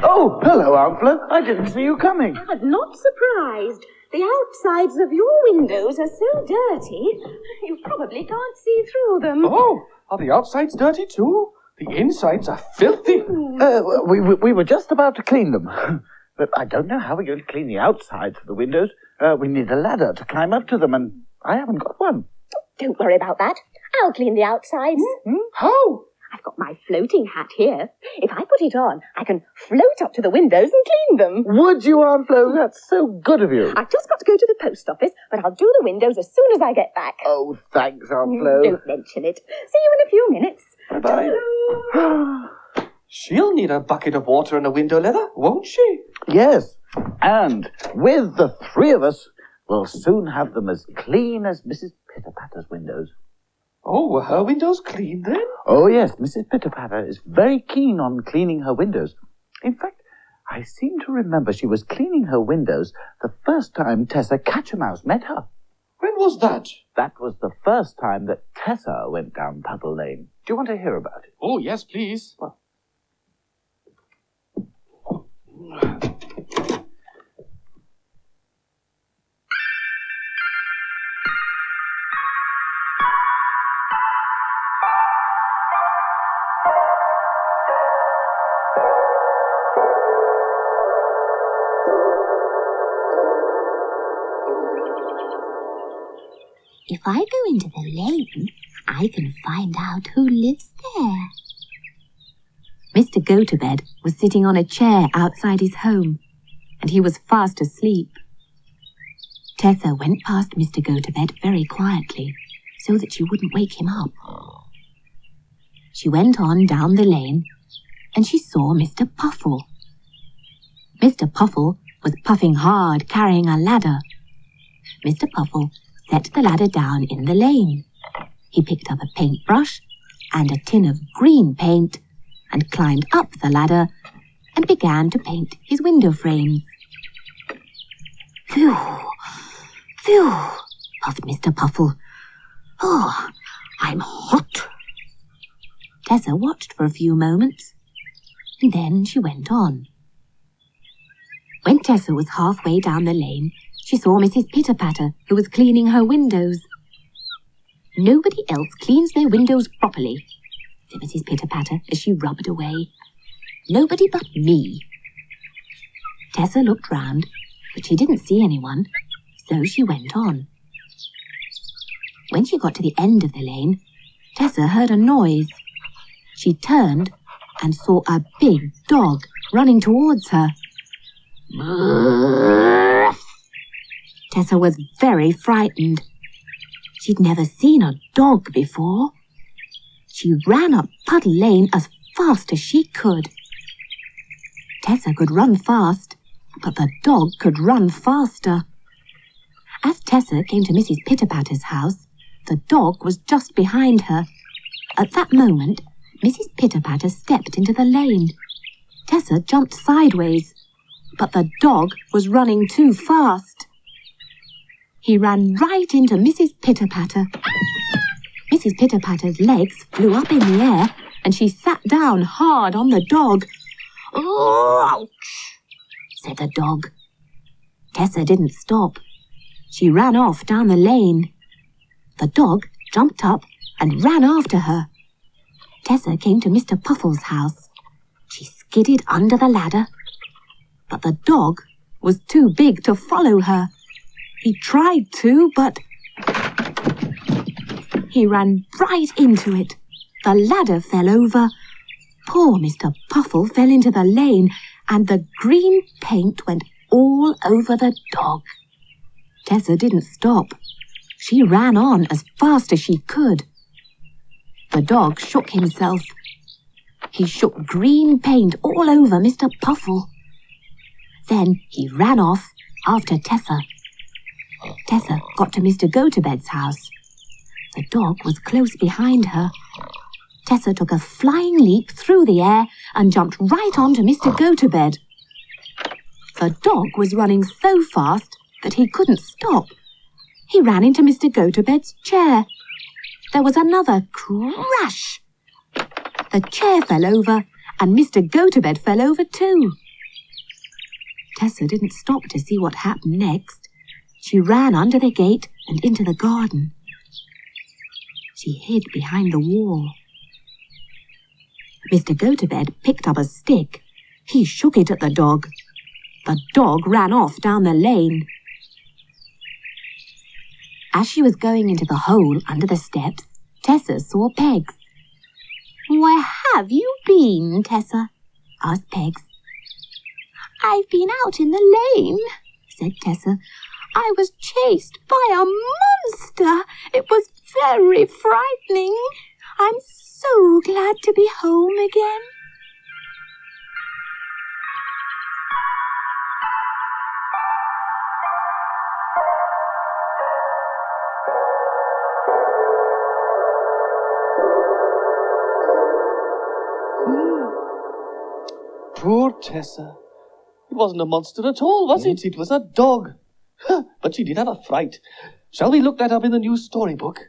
Oh, hello, Aunt Flo. I didn't see you coming. I'm not surprised. The outsides of your windows are so dirty, you probably can't see through them. Oh, are the outsides dirty too? The insides are filthy. We were just about to clean them. But I don't know how we're going to clean the outsides of the windows. We need a ladder to climb up to them, and I haven't got one. Don't worry about that. I'll clean the outsides. How? I've got my floating hat here. If I put it on, I can float up to the windows and clean them. Would you, Aunt Flo? That's so good of you. I've just got to go to the post office, but I'll do the windows as soon as I get back. Oh, thanks, Aunt Flo. Don't mention it. See you in a few minutes. Bye-bye. She'll need a bucket of water and a window leather, won't she? Yes, and with the three of us, we'll soon have them as clean as Mrs. Pitterpatter's windows. Oh, were her windows clean then? Oh, yes, Mrs. Pitterpatter is very keen on cleaning her windows. In fact, I seem to remember she was cleaning her windows the first time Tessa Catchermouse met her. When was that? That was the first time that Tessa went down Puddle Lane. Do you want to hear about it? Oh, yes, please. Well, If I go into the lane, I can find out who lives there. Mr. Go-to-Bed was sitting on a chair outside his home, and he was fast asleep. Tessa went past Mr. Go-to-Bed very quietly, so that she wouldn't wake him up. She went on down the lane, and she saw Mr. Puffle. Mr. Puffle was puffing hard, carrying a ladder. Mr. Puffle set the ladder down in the lane. He picked up a paintbrush and a tin of green paint and climbed up the ladder and began to paint his window frames. Phew, phew, puffed Mr. Puffle. Oh, I'm hot. Tessa watched for a few moments, and then she went on. When Tessa was halfway down the lane, she saw Mrs. Pitterpatter, who was cleaning her windows. Nobody else cleans their windows properly, said Mrs. Pitterpatter as she rubbed away. Nobody but me. Tessa looked round, but she didn't see anyone, so she went on. When she got to the end of the lane, Tessa heard a noise. She turned and saw a big dog running towards her. Tessa was very frightened. She'd never seen a dog before. She ran up Puddle Lane as fast as she could. Tessa could run fast, but the dog could run faster. As Tessa came to Mrs. Pitterpatter's house, the dog was just behind her. At that moment, Mrs. Pitterpatter stepped into the lane. Tessa jumped sideways, but the dog was running too fast. He ran right into Mrs. Pitterpatter. Mrs. Pitterpatter's legs flew up in the air, and she sat down hard on the dog. "Ouch!" said the dog. Tessa didn't stop. She ran off down the lane. The dog jumped up and ran after her. Tessa came to Mr. Puffle's house. She skidded under the ladder, but the dog was too big to follow her. He tried to, but he ran right into it. The ladder fell over. Poor Mr. Puffle fell into the lane, and the green paint went all over the dog. Tessa didn't stop. She ran on as fast as she could. The dog shook himself. He shook green paint all over Mr. Puffle. Then he ran off after Tessa. Tessa got to Mr. Gotobed's house. The dog was close behind her. Tessa took a flying leap through the air and jumped right onto Mr. Gotobed. The dog was running so fast that he couldn't stop. He ran into Mr. Gotobed's chair. There was another crash. The chair fell over and Mr. Gotobed fell over too. Tessa didn't stop to see what happened next. She ran under the gate and into the garden. She hid behind the wall. Mr. Gotobed picked up a stick. He shook it at the dog. The dog ran off down the lane. As she was going into the hole under the steps, Tessa saw Pegs. "Where have you been, Tessa?" asked Pegs. "I've been out in the lane," said Tessa. "I was chased by a monster. It was very frightening. I'm so glad to be home again." Poor Tessa. It wasn't a monster at all, was it? It was a dog. But she did have a fright. Shall we look that up in the new storybook?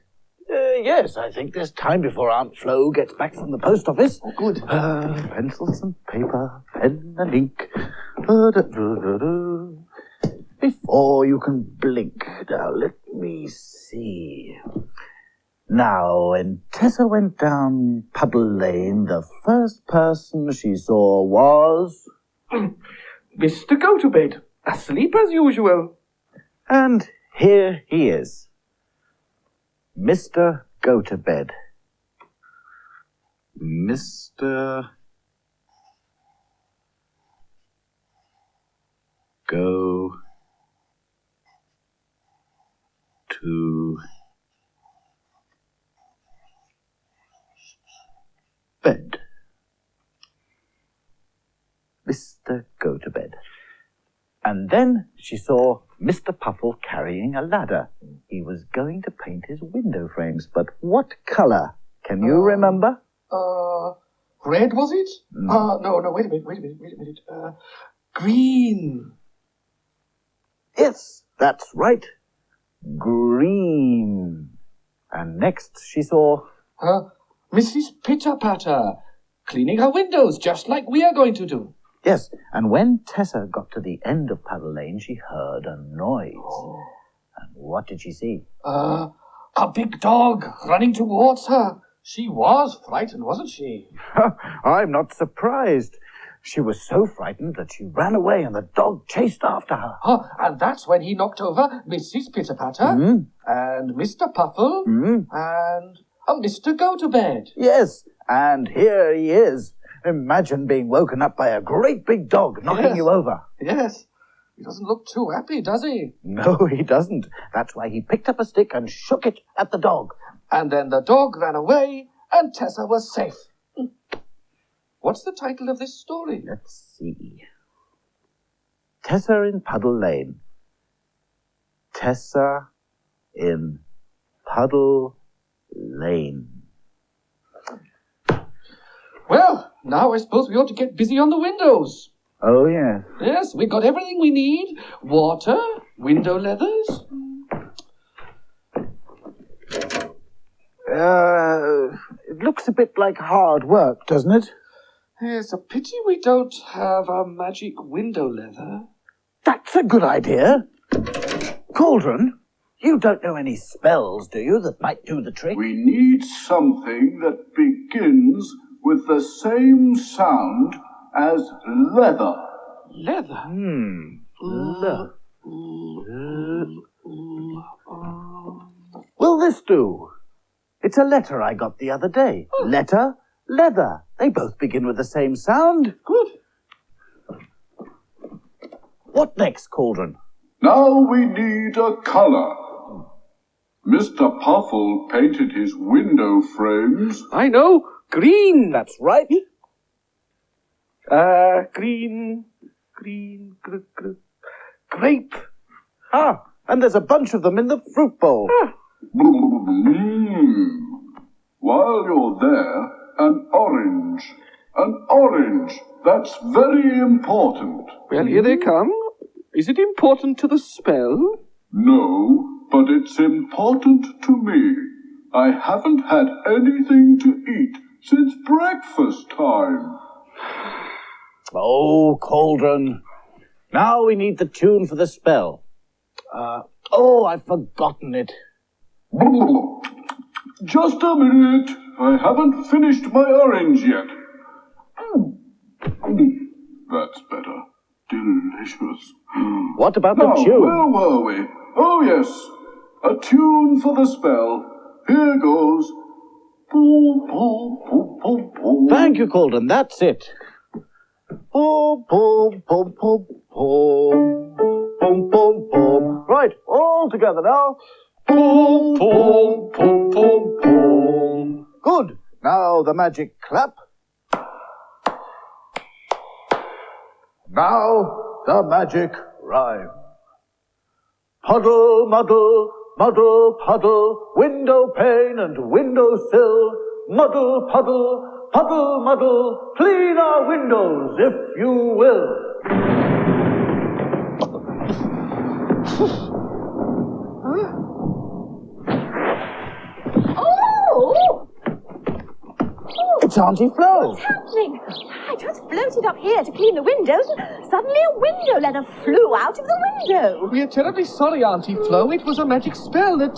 Yes, I think there's time before Aunt Flo gets back from the post office. Oh, good. Pencils and paper, pen and ink. Before you can blink. Now, let me see. Now, when Tessa went down Puddle Lane, the first person she saw was... Mr. Gotobed, asleep as usual. And here he is. Mr. Gotobed. Mr. Go to bed. Mr. Gotobed. And then she saw Mr. Puffle carrying a ladder. He was going to paint his window frames, but what colour? Can you remember? Red, was it? No, wait a minute. Green. Yes, that's right. Green. And next she saw... Mrs. Pitter-Patter, cleaning her windows just like we are going to do. Yes, and when Tessa got to the end of Puddle Lane, she heard a noise. And what did she see? A big dog running towards her. She was frightened, wasn't she? I'm not surprised. She was so frightened that she ran away and the dog chased after her. And that's when he knocked over Mrs. Pitter-Patter and Mr. Puffle and Mr. Gotobed. Yes, and here he is. Imagine being woken up by a great big dog knocking you over. Yes. He doesn't look too happy, does he? No, he doesn't. That's why he picked up a stick and shook it at the dog. And then the dog ran away and Tessa was safe. What's the title of this story? Let's see. Tessa in Puddle Lane. Tessa in Puddle Lane. Well, now I suppose we ought to get busy on the windows. Oh, yes. Yes, we've got everything we need. Water, window leathers. It looks a bit like hard work, doesn't it? It's a pity we don't have a magic window leather. That's a good idea. Cauldron, you don't know any spells, do you, that might do the trick? We need something that begins with the same sound as leather. Leather? Will this do? It's a letter I got the other day. Letter, leather. They both begin with the same sound. Good. What next, Cauldron? Now we need a color. Mr. Puffle painted his window frames. I know. Green. That's right. Green. Grape. Ah, and there's a bunch of them in the fruit bowl. While you're there, an orange. An orange. That's very important. Well, here they come. Is it important to the spell? No, but it's important to me. I haven't had anything to eat since breakfast time. Oh, Cauldron. Now we need the tune for the spell. I've forgotten it. Just a minute. I haven't finished my orange yet. That's better. Delicious. What about the Now, tune? where were we? Oh, yes. A tune for the spell. Here goes. Boom, boom, boom, boom, boom. Thank you, Cauldron. That's it. Boom, boom, boom, boom, boom. Boom, boom, boom. Right, all together now. Boom, boom, boom, boom, boom. Good. Now the magic clap. Now the magic rhyme. Puddle, muddle, muddle, puddle, window pane and window sill. Muddle, puddle, puddle, muddle, clean our windows if you will. Oh! It's Auntie Flo. What's happening? I just floated up here to clean the windows, and suddenly a window leather flew out of the window. We are terribly sorry, Auntie Flo. It was a magic spell that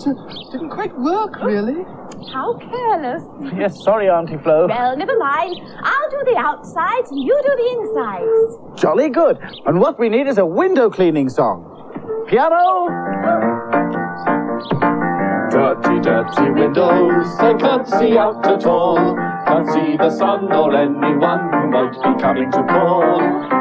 didn't quite work, really. How careless. Yes, sorry, Auntie Flo. Well, never mind. I'll do the outsides and you do the insides. Jolly good. And what we need is a window cleaning song. Piano. Dirty, dirty windows, I can't see out at all. Can't see the sun or anyone who might be coming to call.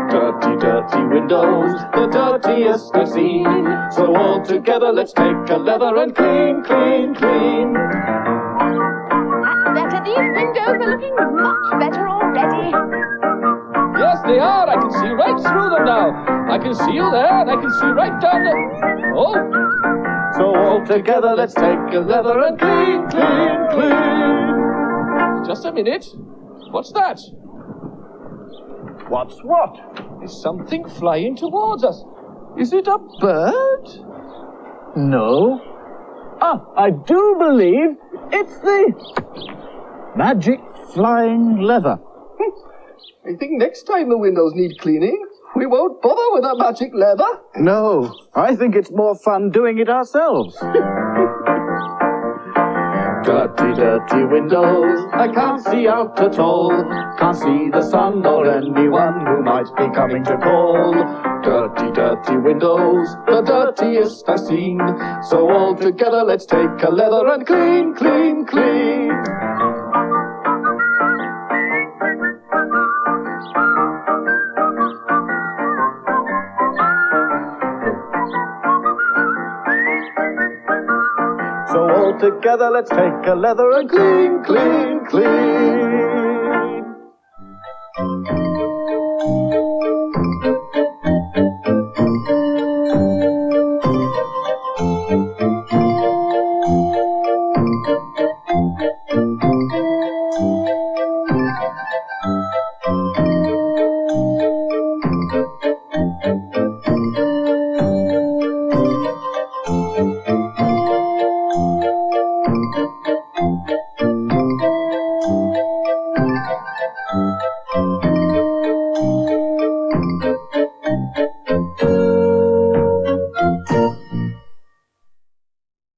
Dirty, dirty windows, the dirtiest I've seen. So all together let's take a lever and clean, clean, clean. That's better. These windows are looking much better already. Yes, they are. I can see right through them now. I can see you there, and I can see right down the... Oh! So all together let's take a lever and clean, clean, clean. Just a minute. What's that? What's what? Is something flying towards us? Is it a bird? No. I do believe it's the magic flying leather. I think next time the windows need cleaning, we won't bother with a magic leather. No, I think it's more fun doing it ourselves. Dirty, dirty windows, I can't see out at all. Can't see the sun or anyone who might be coming to call. Dirty, dirty windows, the dirtiest I've seen. So all together let's take a leather and clean, clean, clean. So all together let's take a leather and clean, clean, clean.